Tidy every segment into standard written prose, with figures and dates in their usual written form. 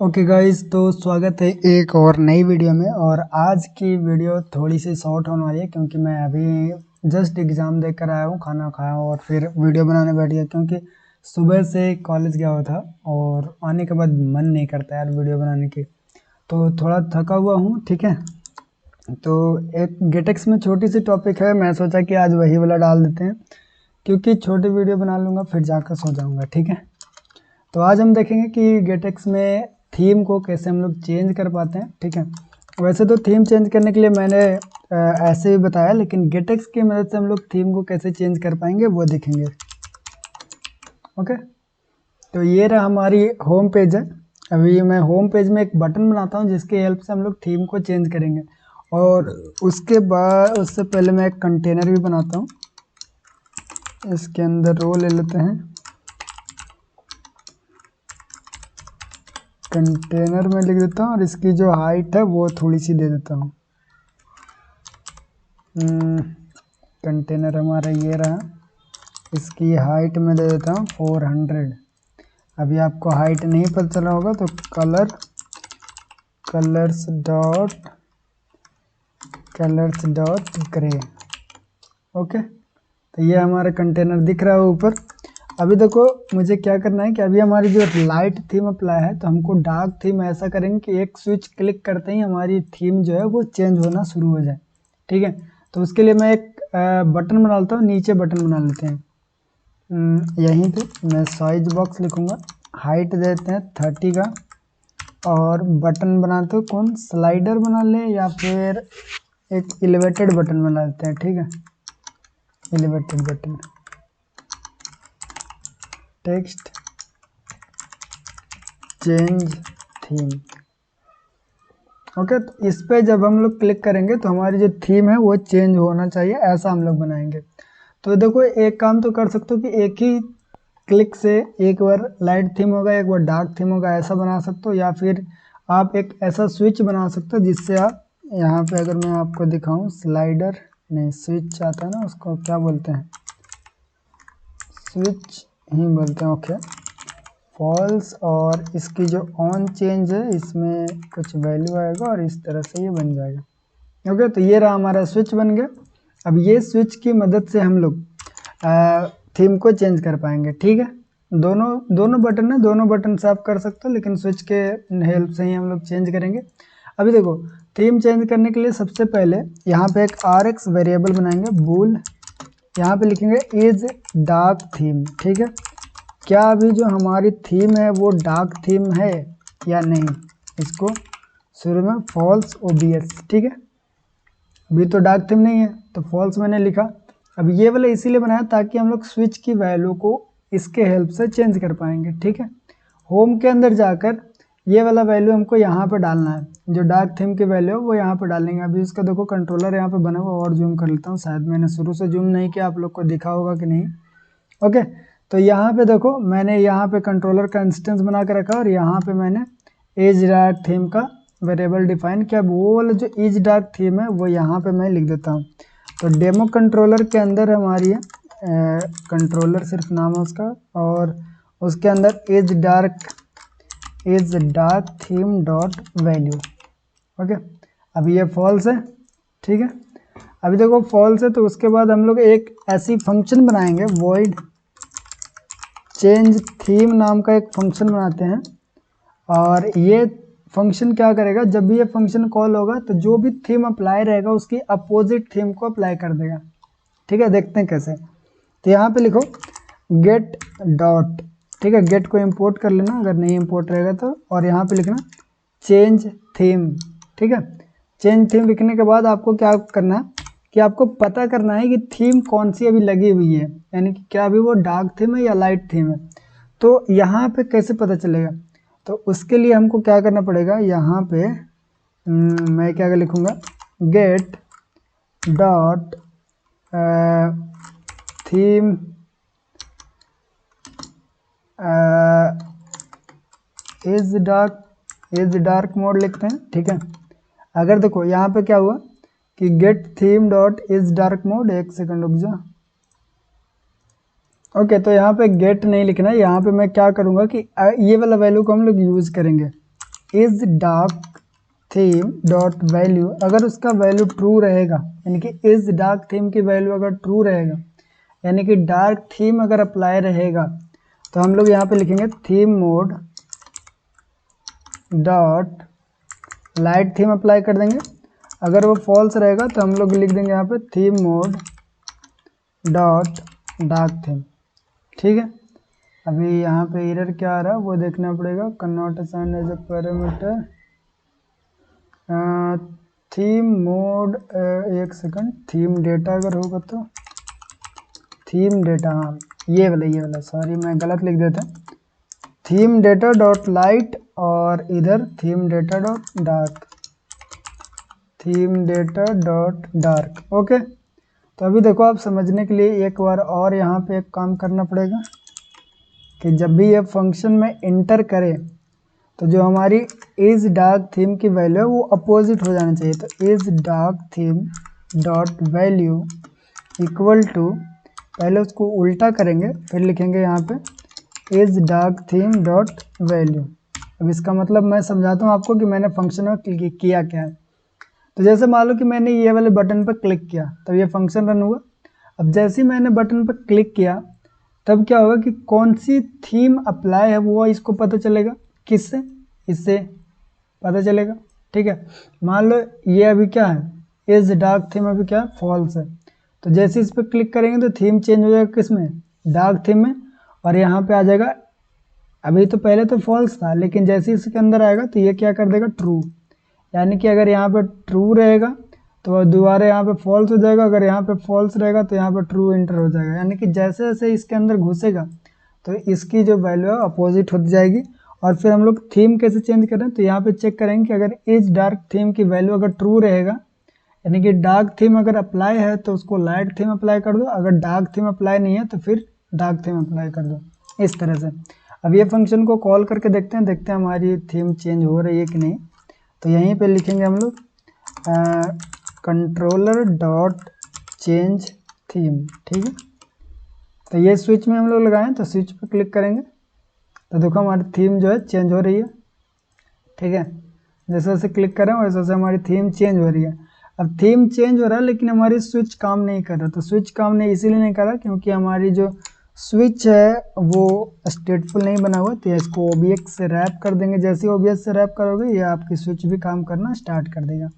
Okay guys, तो स्वागत है एक और नई वीडियो में। और आज की वीडियो थोड़ी सी शॉर्ट होने वाली है क्योंकि मैं अभी जस्ट एग्ज़ाम देकर आया हूँ, खाना खाया हूँ और फिर वीडियो बनाने बैठ गया क्योंकि सुबह से कॉलेज गया हुआ था और आने के बाद मन नहीं करता यार वीडियो बनाने की, तो थोड़ा थका हुआ हूँ। ठीक है, तो एक गेटेक्स में छोटी सी टॉपिक है, मैं सोचा कि आज वही वाला डाल देते हैं क्योंकि छोटी वीडियो बना लूँगा फिर जाकर सो जाऊँगा। ठीक है, तो आज हम देखेंगे कि गेटेक्स में थीम को कैसे हम लोग चेंज कर पाते हैं। ठीक है, वैसे तो थीम चेंज करने के लिए मैंने ऐसे ही बताया, लेकिन गेटेक्स की मदद से हम लोग थीम को कैसे चेंज कर पाएंगे वो देखेंगे। ओके, तो ये रहा हमारी होम पेज है। अभी मैं होम पेज में एक बटन बनाता हूँ जिसकी हेल्प से हम लोग थीम को चेंज करेंगे, और उसके बाद उससे पहले मैं एक कंटेनर भी बनाता हूँ। इसके अंदर रो ले लेते हैं, कंटेनर में लिख देता हूँ और इसकी जो हाइट है वो थोड़ी सी दे देता हूँ। कंटेनर हमारा ये रहा, इसकी हाइट में दे देता हूँ 400। अभी आपको हाइट नहीं पता चला होगा तो कलर्स डॉट ग्रे। ओके, तो ये हमारा कंटेनर दिख रहा है ऊपर। अभी देखो मुझे क्या करना है कि अभी हमारी जो लाइट थीम अप्लाई है, तो हमको डार्क थीम ऐसा करेंगे कि एक स्विच क्लिक करते ही हमारी थीम जो है वो चेंज होना शुरू हो जाए। ठीक है, तो उसके लिए मैं एक बटन बना लेता हूँ, नीचे बटन बना लेते हैं। यहीं पे मैं साइज बॉक्स लिखूँगा, हाइट देते हैं 30 का, और बटन बनाते हो कौन स्लाइडर बना ले या फिर एक एलिवेटेड बटन बना लेते हैं। ठीक है, elevated button, text change theme. Okay, तो इस पे जब हम लोग क्लिक करेंगे तो हमारी जो थीम है वो चेंज होना चाहिए, ऐसा हम लोग बनाएंगे। तो देखो एक काम तो कर सकते हो कि एक ही क्लिक से एक बार लाइट थीम होगा, एक बार डार्क थीम होगा, ऐसा बना सकते हो। या फिर आप एक ऐसा स्विच बना सकते हो जिससे आप यहाँ पे, अगर मैं आपको दिखाऊं, स्लाइडर नहीं स्विच आता है ना, उसको क्या बोलते हैं, स्विच ही बोलते हैं। ओके, फॉल्स, और इसकी जो ऑन चेंज है इसमें कुछ वैल्यू आएगा और इस तरह से ये बन जाएगा। ओके, तो ये रहा हमारा स्विच बन गया। अब ये स्विच की मदद से हम लोग थीम को चेंज कर पाएंगे। ठीक है, दोनों बटन है, दोनों बटन से आप कर सकते हो, लेकिन स्विच के हेल्प से ही हम लोग चेंज करेंगे। अभी देखो थीम चेंज करने के लिए सबसे पहले यहाँ पे एक RX वेरिएबल बनाएंगे, बूल, यहाँ पे लिखेंगे इज डार्क थीम। ठीक है, क्या अभी जो हमारी थीम है वो डार्क थीम है या नहीं, इसको शुरू में फॉल्स OBS। ठीक है, अभी तो डार्क थीम नहीं है तो फॉल्स मैंने लिखा। अब ये वाला इसीलिए बनाया ताकि हम लोग स्विच की वैल्यू को इसके हेल्प से चेंज कर पाएंगे। ठीक है, होम के अंदर जाकर ये वाला वैल्यू हमको यहाँ पे डालना है, जो डार्क थीम की वैल्यू है वो यहाँ पे डालेंगे। अभी इसका देखो कंट्रोलर यहाँ पे बना हुआ, और जूम कर लेता हूँ, शायद मैंने शुरू से जूम नहीं किया, आप लोग को दिखा होगा कि नहीं। ओके, तो यहाँ पे देखो मैंने यहाँ पे कंट्रोलर का इंस्टेंस बना के रखा और यहाँ पे मैंने एज डार्क थीम का वेरिएबल डिफाइन किया। वो वाला जो एज डार्क थीम है वो यहाँ पे मैं लिख देता हूँ। तो डेमो कंट्रोलर के अंदर हमारी है, कंट्रोलर सिर्फ नाम है उसका, और उसके अंदर as dark theme dot value. Okay, अभी ये फॉल्स है। ठीक है, अभी देखो फॉल्स है, तो उसके बाद हम लोग एक ऐसी फंक्शन बनाएंगे, वॉइड चेंज थीम नाम का एक फंक्शन बनाते हैं। और ये फंक्शन क्या करेगा, जब भी ये फंक्शन कॉल होगा तो जो भी थीम अप्लाई रहेगा उसकी अपोजिट थीम को अप्लाई कर देगा। ठीक है, देखते हैं कैसे। तो यहाँ पे लिखो गेट डॉट, ठीक है, गेट को इंपोर्ट कर लेना अगर नहीं इंपोर्ट रहेगा तो, और यहाँ पे लिखना चेंज थीम। ठीक है, चेंज थीम लिखने के बाद आपको क्या करना है कि आपको पता करना है कि थीम कौन सी अभी लगी हुई है, यानी कि क्या अभी वो डार्क थीम है या लाइट थीम है। तो यहाँ पे कैसे पता चलेगा, तो उसके लिए हमको क्या करना पड़ेगा, यहाँ पे मैं क्या लिखूँगा, get dot theme is dark mode लिखते हैं। ठीक है, अगर देखो यहाँ पे क्या हुआ कि get theme dot is dark mode, एक सेकंड रुक जा। ओके, तो यहाँ पे गेट नहीं लिखना है, यहाँ पे मैं क्या करूँगा कि ये वाला वैल्यू को हम लोग यूज़ करेंगे। Is dark theme dot value, अगर उसका वैल्यू ट्रू रहेगा, यानी कि इज डार्क थीम की वैल्यू अगर ट्रू रहेगा, यानी कि डार्क थीम अगर अप्लाई रहेगा, तो हम लोग यहाँ पे लिखेंगे theme mode dot light theme apply कर देंगे। अगर वो फॉल्स रहेगा तो हम लोग लिख देंगे यहाँ पे theme mode dot dark theme. ठीक है, अभी यहाँ पे एरर क्या आ रहा है वो देखना पड़ेगा। Cannot assign as a parameter theme mode, एक सेकंड, थीम डेटा अगर होगा तो थीम डेटा, हाँ ये वाला सॉरी मैं गलत लिख देता, थीम डेटा डॉट लाइट और इधर theme data dot dark, theme data dot dark. Okay, तो अभी देखो आप समझने के लिए एक बार और यहाँ पे एक काम करना पड़ेगा कि जब भी ये फंक्शन में इंटर करें तो जो हमारी इज डार्क थीम की वैल्यू है वो अपोजिट हो जाना चाहिए। तो is dark theme dot value equal to, पहले उसको उल्टा करेंगे फिर लिखेंगे यहाँ पे is dark theme dot value. अब इसका मतलब मैं समझाता हूँ आपको कि मैंने फंक्शन में किया क्या है। तो जैसे मान लो कि मैंने ये वाले बटन पर क्लिक किया तब ये फंक्शन रन हुआ। अब जैसे ही मैंने बटन पर क्लिक किया तब क्या होगा कि कौन सी थीम अप्लाई है वो इसको पता चलेगा, किससे, इससे पता चलेगा। ठीक है, मान लो ये अभी क्या है, इज डार्क थीम अभी क्या है, फॉल्स है। तो जैसे इस पर क्लिक करेंगे तो थीम चेंज हो जाएगा, किस में, डार्क थीम में, और यहाँ पे आ जाएगा, अभी तो पहले तो फॉल्स था लेकिन जैसे इसके अंदर आएगा तो ये क्या कर देगा, ट्रू। यानी कि अगर यहाँ पे ट्रू रहेगा तो दोबारा यहाँ पे फॉल्स हो जाएगा, अगर यहाँ पे फॉल्स रहेगा तो यहाँ पे ट्रू इंटर हो जाएगा। यानी कि जैसे जैसे इसके अंदर घुसेगा तो इसकी जो वैल्यू है अपोजिट होती जाएगी। और फिर हम लोग थीम कैसे चेंज करें, तो यहाँ पे चेक करेंगे कि अगर इज डार्क थीम की वैल्यू अगर ट्रू रहेगा, यानी कि डार्क थीम अगर अप्लाई है तो उसको लाइट थीम अप्लाई कर दो, अगर डार्क थीम अप्लाई नहीं है तो फिर डार्क थीम अप्लाई कर दो, इस तरह से। अब ये फंक्शन को कॉल करके देखते हैं हमारी थीम चेंज हो रही है कि नहीं। तो यहीं पे लिखेंगे हम लोग कंट्रोलर डॉट चेंज थीम। ठीक है, तो ये स्विच में हम लोग लगाएं तो स्विच पर क्लिक करेंगे तो देखो हमारी थीम जो है चेंज हो रही है। ठीक है, जैसे जैसे क्लिक करें वैसे वैसे हमारी थीम चेंज हो रही है। अब थीम चेंज हो रहा है लेकिन हमारी स्विच काम नहीं कर रहा। तो स्विच काम नहीं इसीलिए नहीं कर रहा क्योंकि हमारी जो स्विच है वो स्टेटफुल नहीं बना हुआ। तो इसको OBX से रैप कर देंगे, जैसे ही OBX से रैप करोगे ये आपकी स्विच भी काम करना स्टार्ट कर देगा।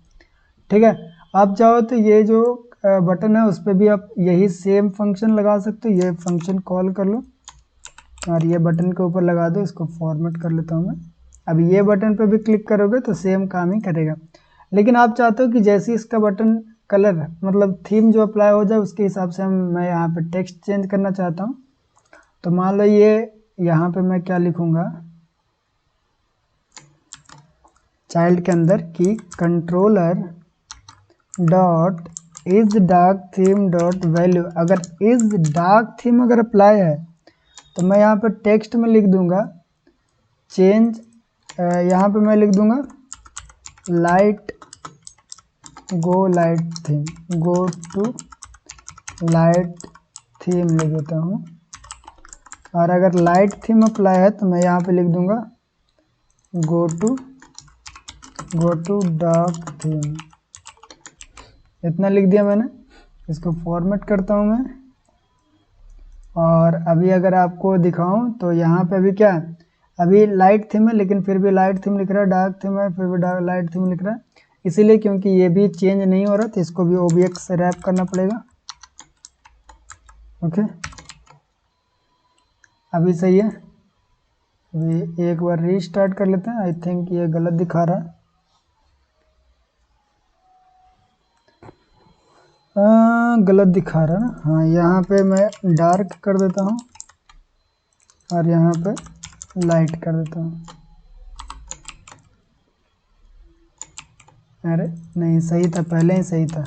ठीक है, आप चाहो तो ये जो बटन है उस पर भी आप यही सेम फंक्शन लगा सकते हो, ये फंक्शन कॉल कर लो और ये बटन के ऊपर लगा दो। इसको फॉर्मेट कर लेता हूँ मैं। अब ये बटन पे भी क्लिक करोगे तो सेम काम ही करेगा, लेकिन आप चाहते हो कि जैसे इसका बटन कलर मतलब थीम जो अप्लाई हो जाए उसके हिसाब से मैं यहाँ पे टेक्स्ट चेंज करना चाहता हूँ। तो मान लो ये यहाँ पे मैं क्या लिखूँगा चाइल्ड के अंदर कि controller dot is dark theme dot value, अगर इज डार्क थीम अगर अप्लाई है तो मैं यहाँ पे टेक्स्ट में लिख दूंगा चेंज, यहाँ पे मैं लिख दूंगा light go light theme, go to light theme लिख देता हूँ। और अगर लाइट थीम अप्लाई है तो मैं यहाँ पे लिख दूंगा गो टू डार्क थीम। इतना लिख दिया मैंने, इसको फॉर्मेट करता हूँ मैं। और अभी अगर आपको दिखाऊं तो यहाँ पे अभी क्या है, अभी लाइट थीम है लेकिन फिर भी लाइट थीम लिख रहा है, डार्क थीम है फिर भी लाइट थीम लिख रहा है, इसीलिए क्योंकि ये भी चेंज नहीं हो रहा तो इसको भी OBX से रैप करना पड़ेगा। ओके, अभी सही है। अभी एक बार रीस्टार्ट कर लेते हैं, आई थिंक ये गलत दिखा रहा है। गलत दिखा रहा है ना, हाँ यहाँ पे मैं डार्क कर देता हूँ और यहाँ पे लाइट कर देता हूँ। अरे नहीं, सही था, पहले ही सही था।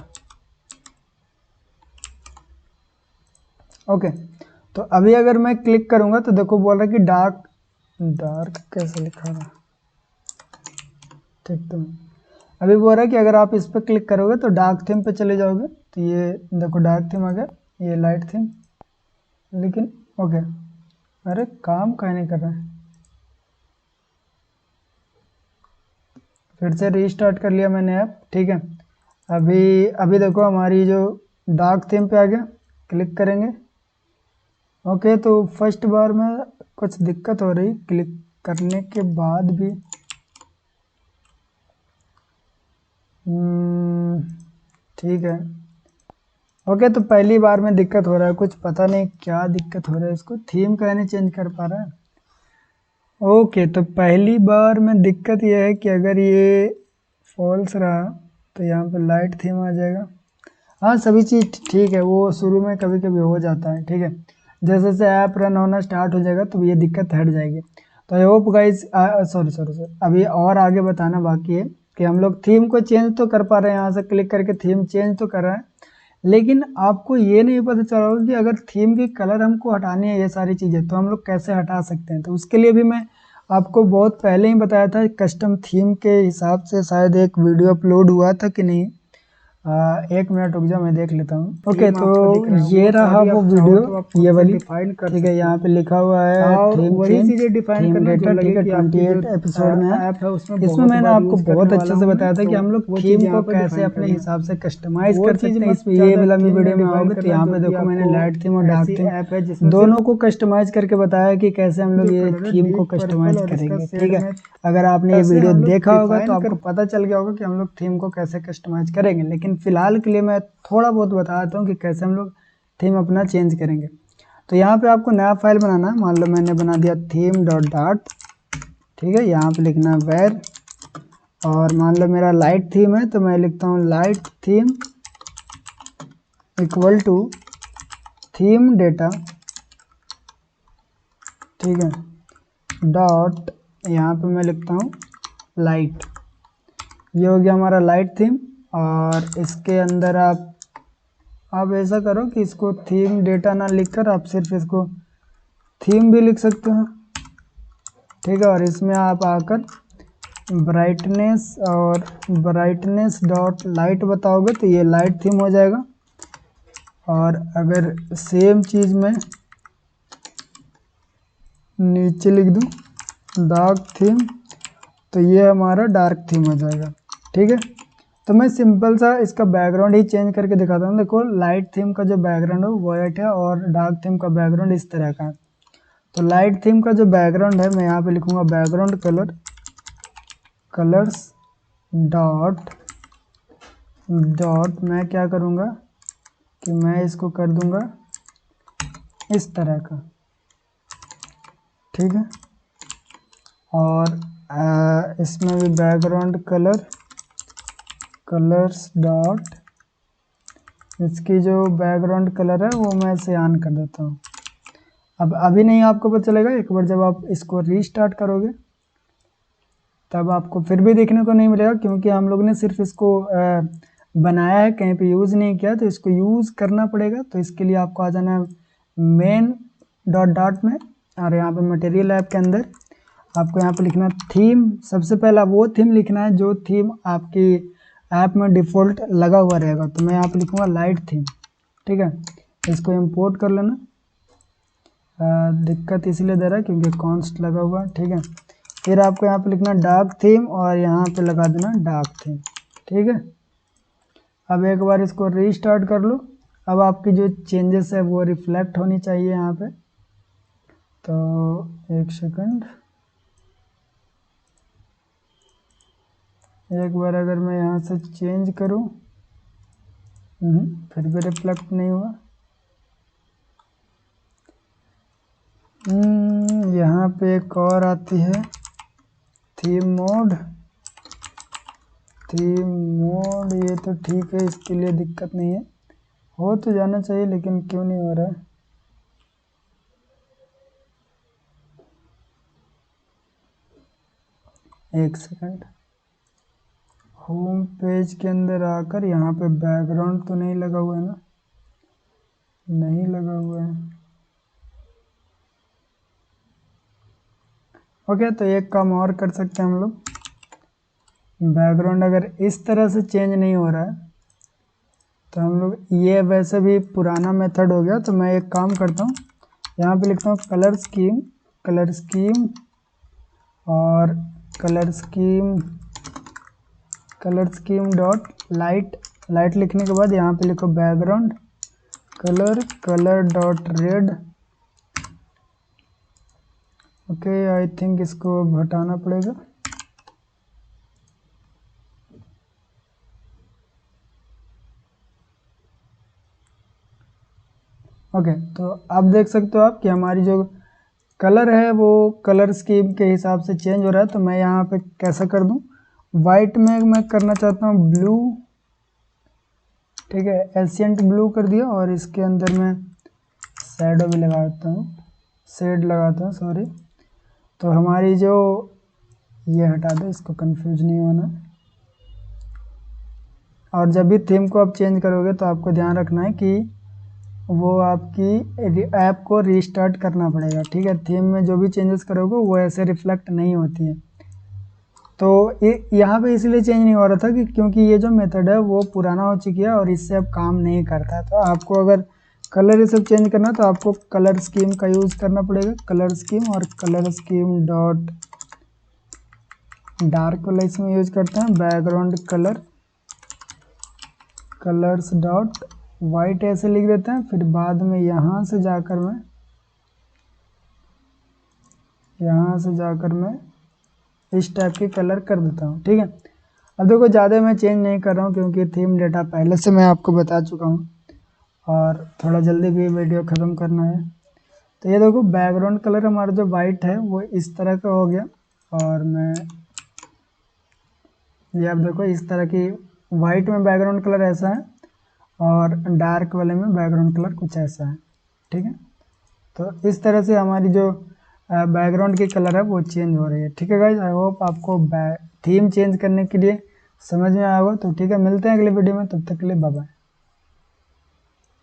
ओके, तो अभी अगर मैं क्लिक करूँगा तो देखो बोल रहा है कि डार्क कैसे लिखा रहा, ठीक। तो अभी बोल रहा है कि अगर आप इस पर क्लिक करोगे तो डार्क थीम पे चले जाओगे तो ये देखो डार्क थीम आ गया, ये लाइट थीम, लेकिन ओके, अरे काम काहे नहीं कर रहा है। फिर से रीस्टार्ट कर लिया मैंने ऐप, ठीक है। अभी देखो हमारी जो डार्क थीम पे आ गया, क्लिक करेंगे। ओके, तो फर्स्ट बार में कुछ दिक्कत हो रही, क्लिक करने के बाद भी ठीक है। ओके, तो पहली बार में दिक्कत हो रहा है, कुछ पता नहीं क्या दिक्कत हो रहा है, इसको थीम का नहीं चेंज कर पा रहा है। ओके, तो पहली बार में दिक्कत यह है कि अगर ये फॉल्स रहा तो यहाँ पे लाइट थीम आ जाएगा। हाँ, सभी चीज़ ठीक है, वो शुरू में कभी कभी हो जाता है, ठीक है। जैसे जैसे ऐप रन होना स्टार्ट हो जाएगा तो ये दिक्कत हट जाएगी। तो आई होप गाइज, सॉरी अभी और आगे बताना बाकी है कि हम लोग थीम को चेंज तो कर पा रहे हैं, यहाँ से क्लिक करके थीम चेंज तो कर रहे हैं, लेकिन आपको ये नहीं पता चल रहा कि अगर थीम की कलर हमको हटानी है ये सारी चीज़ें, तो हम लोग कैसे हटा सकते हैं। तो उसके लिए भी मैं आपको बहुत पहले ही बताया था, कस्टम थीम के हिसाब से शायद एक वीडियो अपलोड हुआ था कि नहीं। 1 मिनट रुक जा, मैं देख लेता हूँ। ओके, तो ये रहा वो वीडियो, ये वाली, ठीक है। यहाँ पे लिखा हुआ है थीम चेंज, थीम डेटा, ठीक है। 28 एपिसोड में है। इसमें मैंने आपको बहुत अच्छे से बताया था कि हम लोग थीम को कैसे अपने हिसाब से कस्टमाइज कर सकते हैं। इसमें ये वाला भी वीडियो में आओगे तो यहाँ पे देखो मैंने लाइट थीम और डार्क थीम दोनों को कस्टमाइज करके बताया कि कैसे हम लोग ये थीम को कस्टमाइज करेंगे, ठीक है। अगर आपने ये वीडियो देखा होगा तो आपको पता चल गया होगा कि हम लोग थीम को कैसे कस्टमाइज करेंगे, लेकिन फिलहाल के लिए मैं थोड़ा बहुत बताता हूँ कि कैसे हम लोग थीम अपना चेंज करेंगे। तो यहाँ पे आपको नया फाइल बनाना है। मान लो मैंने बना दिया theme.dart, ठीक है। यहाँ पे लिखना है वेर, और मान लो मेरा लाइट थीम है तो मैं लिखता हूँ light theme equal to theme data, ठीक है, डॉट, यहाँ पे मैं लिखता हूँ लाइट। ये हो गया हमारा लाइट थीम। और इसके अंदर आप ऐसा करो कि इसको थीम डेटा ना लिखकर आप सिर्फ इसको थीम भी लिख सकते हो, ठीक है। और इसमें आप आकर ब्राइटनेस और ब्राइटनेस डॉट लाइट बताओगे तो ये लाइट थीम हो जाएगा। और अगर सेम चीज़ में नीचे लिख दूँ डार्क थीम तो ये हमारा डार्क थीम हो जाएगा, ठीक है। तो मैं सिंपल सा इसका बैकग्राउंड ही चेंज करके दिखाता हूँ। देखो लाइट थीम का जो बैकग्राउंड है वो वाइट है और डार्क थीम का बैकग्राउंड इस तरह का है। तो लाइट थीम का जो बैकग्राउंड है मैं यहाँ पे लिखूँगा बैकग्राउंड कलर कलर्स डॉट मैं क्या करूँगा कि मैं इसको कर दूँगा इस तरह का, ठीक है। और इसमें भी बैकग्राउंड कलर्स डॉट, इसकी जो बैकग्राउंड कलर है वो मैं सियान कर देता हूँ। अब अभी नहीं आपको पता चलेगा, एक बार जब आप इसको रीस्टार्ट करोगे तब आपको फिर भी देखने को नहीं मिलेगा, क्योंकि हम लोग ने सिर्फ इसको बनाया है, कहीं पे यूज़ नहीं किया। तो इसको यूज़ करना पड़ेगा। तो इसके लिए आपको आ जाना है main.dart में, और यहाँ पे मटेरियल ऐप के अंदर आपको यहाँ पे लिखना थीम। सबसे पहला वो थीम लिखना है जो थीम आपकी ऐप में डिफ़ॉल्ट लगा हुआ रहेगा। तो मैं यहाँ पे लिखूँगा लाइट थीम, ठीक है। इसको इंपोर्ट कर लेना। दिक्कत इसलिए दे रहा है क्योंकि कॉन्स्ट लगा हुआ, ठीक है। फिर आपको यहाँ पे लिखना डार्क थीम और यहाँ पे लगा देना डार्क थीम, ठीक है। अब एक बार इसको रीस्टार्ट कर लो। अब आपकी जो चेंजेस है वो रिफ्लेक्ट होनी चाहिए यहाँ पे। तो एक सेकंड, एक बार अगर मैं यहाँ से चेंज करूँ फिर भी रिफ्लेक्ट नहीं हुआ। यहाँ पे एक और आती है थीम मोड, ये तो ठीक है, इसके लिए दिक्कत नहीं है, हो तो जाना चाहिए, लेकिन क्यों नहीं हो रहा है। एक सेकंड, होम पेज के अंदर आकर यहाँ पे बैकग्राउंड तो नहीं लगा हुआ है ना, नहीं लगा हुआ है। ओके, तो एक काम और कर सकते हैं हम लोग। बैकग्राउंड अगर इस तरह से चेंज नहीं हो रहा है तो हम लोग, ये वैसे भी पुराना मेथड हो गया, तो मैं एक काम करता हूँ, यहाँ पे लिखता हूँ कलर स्कीम और colour scheme colour scheme dot light, light लिखने के बाद यहाँ पे लिखो background colour, colour dot red. Okay, I think इसको अब हटाना पड़ेगा। ओके, तो आप देख सकते हो आप कि हमारी जो कलर है वो कलर स्कीम के हिसाब से चेंज हो रहा है। तो मैं यहाँ पे कैसा कर दूँ, वाइट में मैं करना चाहता हूँ ब्लू, ठीक है, एशियंट ब्लू कर दिया, और इसके अंदर मैं शैडो भी लगाता हूँ, शेड लगाता हूँ, सॉरी। तो हमारी जो, ये हटा दो, इसको कंफ्यूज नहीं होना। और जब भी थीम को आप चेंज करोगे तो आपको ध्यान रखना है कि वो आपकी ऐप को रीस्टार्ट करना पड़ेगा, ठीक है। थीम में जो भी चेंजेस करोगे वो ऐसे रिफ्लेक्ट नहीं होती है। तो यहाँ पे इसलिए चेंज नहीं हो रहा था कि क्योंकि ये जो मेथड है वो पुराना हो चुकी है और इससे अब काम नहीं करता है। तो आपको अगर कलर ये सब चेंज करना है तो आपको कलर स्कीम का यूज़ करना पड़ेगा, कलर स्कीम, और कलर स्कीम डॉट डार्क वाला इसमें यूज करते हैं, background colour, colours dot white ऐसे लिख देते हैं। फिर बाद में यहाँ से जाकर मैं इस टाइप के कलर कर देता हूँ, ठीक है। अब देखो ज़्यादा मैं चेंज नहीं कर रहा हूँ क्योंकि थीम डेटा पहले से मैं आपको बता चुका हूँ और थोड़ा जल्दी भी वीडियो ख़त्म करना है। तो ये देखो बैकग्राउंड कलर हमारा जो वाइट है वो इस तरह का हो गया, और मैं ये आप देखो इस तरह की वाइट में बैकग्राउंड कलर ऐसा है और डार्क वाले में बैकग्राउंड कलर कुछ ऐसा है, ठीक है। तो इस तरह से हमारी जो बैकग्राउंड की कलर है वो चेंज हो रही है, ठीक है गाइज। आई होप आपको थीम चेंज करने के लिए समझ में आया होगा। तो ठीक है, मिलते हैं अगले वीडियो में, तब तक के लिए बाय बाय।